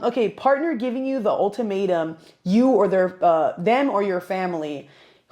Okay, partner giving you the ultimatum, you or them or your family.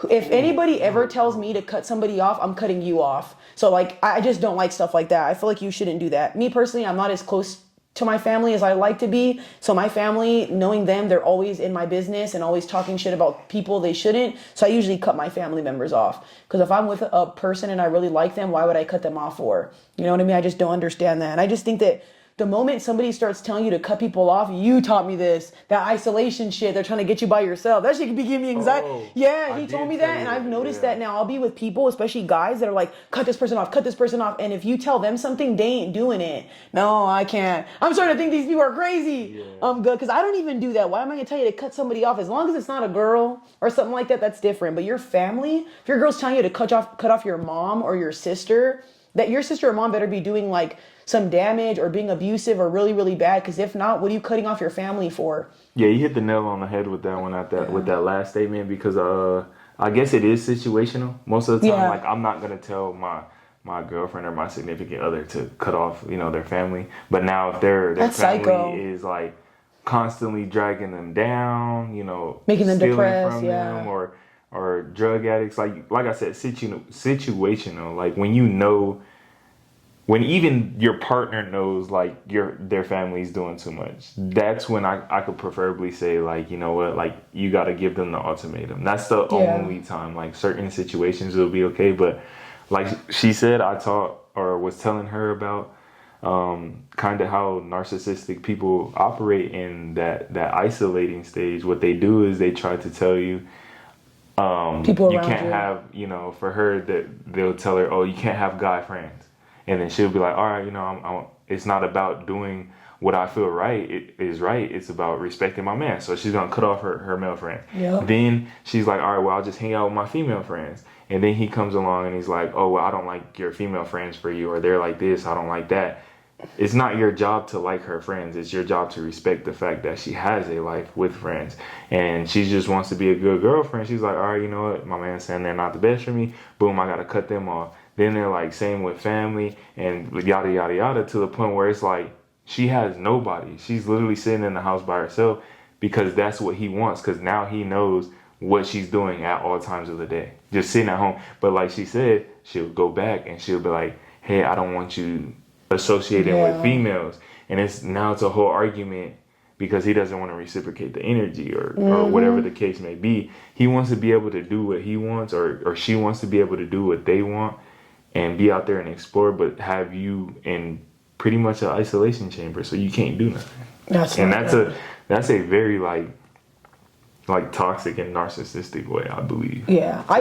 If anybody ever tells me to cut somebody off, I'm cutting you off. So like, I just don't like stuff like that. I feel like you shouldn't do that. Me personally, I'm not as close to my family as I like to be. So my family, knowing them, they're always in my business and always talking shit about people they shouldn't. So I usually cut my family members off. Because if I'm with a person and I really like them, why would I cut them off for? You know what I mean? I just don't understand that. And I just think that the moment somebody starts telling you to cut people off, you taught me this, that isolation shit, they're trying to get you by yourself. That shit can be giving me anxiety. Oh, Yeah, I he told did me tell that, you and I've that. noticed Yeah. that now. I'll be with people, especially guys, that are like, cut this person off, cut this person off. And if you tell them something, they ain't doing it. No, I can't. I'm starting to think these people are crazy. Yeah. I'm good, because I don't even do that. Why am I going to tell you to cut somebody off? As long as it's not a girl or something like that, that's different. But your family, if your girl's telling you to cut off your mom or your sister, that your sister or mom better be doing like some damage or being abusive or really, really bad. Because if not, what are you cutting off your family for? Yeah, you hit the nail on the head with that one at that with that last statement because I guess it is situational. Most of the time, Yeah. like I'm not gonna tell my girlfriend or my significant other to cut off, their family. But now if their That's family psycho. is like constantly dragging them down, Making them stealing depressed, from yeah. them or drug addicts, like I said, situational. Like when even your partner knows like their family's doing too much, that's when I could preferably say like, you know what, like you got to give them the ultimatum. That's the only time. Like certain situations will be okay, but like she said, I taught or was telling her about kind of how narcissistic people operate in that isolating stage. What they do is they try to tell you People you around can't you. have, for her that they'll tell her, oh, you can't have guy friends. And then she'll be like, all right, it's not about doing what I feel right. It is right. It's about respecting my man. So she's going to cut off her male friend. Yep. Then she's like, all right, well, I'll just hang out with my female friends. And then he comes along and he's like, oh, well, I don't like your female friends for you. Or they're like this. I don't like that. It's not your job to like her friends. It's your job to respect the fact that she has a life with friends. And she just wants to be a good girlfriend. She's like, all right, you know what? My man's saying they're not the best for me. Boom, I got to cut them off. Then they're like, same with family and yada, yada, yada, to the point where it's like she has nobody. She's literally sitting in the house by herself because that's what he wants. Because now he knows what she's doing at all times of the day. Just sitting at home. But like she said, she'll go back and she'll be like, hey, I don't want you associating with females. And it's a whole argument because he doesn't want to reciprocate the energy or whatever the case may be. He wants to be able to do what he wants or she wants to be able to do what they want and be out there and explore, but have you in pretty much an isolation chamber so you can't do nothing. That's a very like toxic and narcissistic way, I believe. Yeah, I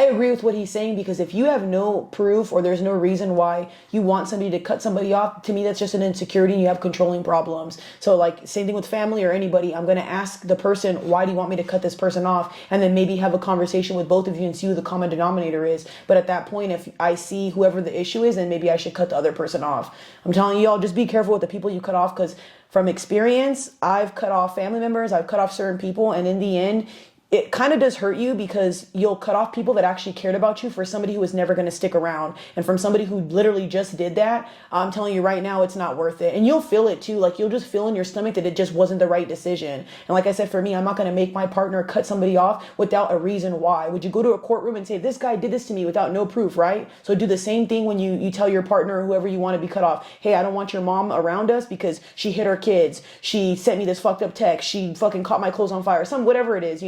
agree with what he's saying, because if you have no proof or there's no reason why you want somebody to cut somebody off, to me that's just an insecurity and you have controlling problems. So like same thing with family or anybody, I'm going to ask the person, why do you want me to cut this person off? And then maybe have a conversation with both of you and see who the common denominator is. But at that point, if I see whoever the issue is, then maybe I should cut the other person off. I'm telling you all, just be careful with the people you cut off, because from experience, I've cut off family members, I've cut off certain people, and in the end, it kind of does hurt you, because you'll cut off people that actually cared about you for somebody who was never going to stick around. And from somebody who literally just did that, I'm telling you right now, it's not worth it. And you'll feel it too. Like you'll just feel in your stomach that it just wasn't the right decision. And like I said, for me, I'm not going to make my partner cut somebody off without a reason why. Would you go to a courtroom and say, this guy did this to me without no proof, right? So do the same thing when you tell your partner or whoever you want to be cut off. Hey, I don't want your mom around us because she hit her kids. She sent me this fucked up text. She fucking caught my clothes on fire. Whatever it is,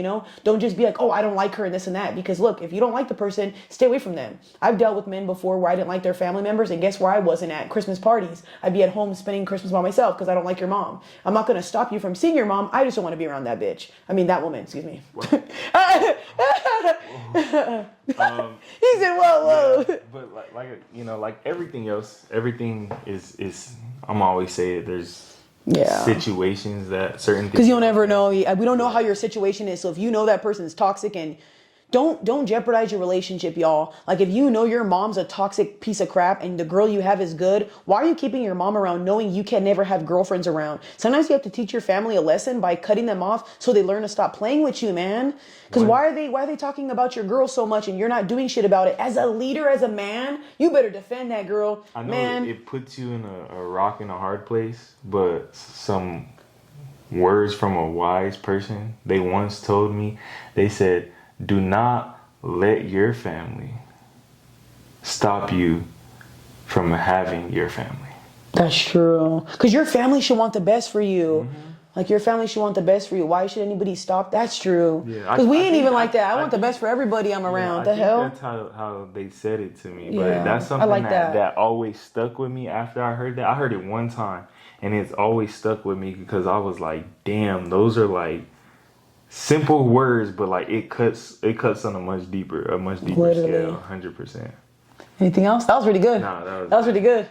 Don't just be like, oh, I don't like her and this and that. Because look, if you don't like the person, stay away from them. I've dealt with men before where I didn't like their family members, and guess where I wasn't at? Christmas parties. I'd be at home spending Christmas by myself because I don't like your mom. I'm not going to stop you from seeing your mom. I just don't want to be around that bitch. I mean, that woman, excuse me. He said, whoa. Yeah, but like everything else, everything is I'm always saying there's situations that certain things, because you'll never know. We don't know how your situation is. So if you know that person's toxic and don't jeopardize your relationship, y'all. Like if you know your mom's a toxic piece of crap and the girl you have is good, why are you keeping your mom around knowing you can never have girlfriends around? Sometimes you have to teach your family a lesson by cutting them off so they learn to stop playing with you, man. Because why are they talking about your girl so much and you're not doing shit about it? As a leader, as a man, you better defend that girl. I know Man, it puts you in a rock and a hard place, but some words from a wise person, they once told me, they said, do not let your family stop you from having your family. that's true. Because your family should want the best for you. Like your family should want the best for you. Why should anybody stop? That's true. Yeah, Because we I ain't think- even like that. I I want the think- best for everybody I'm around. I The think hell? that's how they said it to me. Yeah, But that's I something like that, that. that always stuck with me after I heard that. I heard it one time and it's always stuck with me because I was like, damn, those are like simple words, but like it cuts on a much deeper Literally. scale, 100%. Anything else? That was pretty good. Nah, That was pretty good.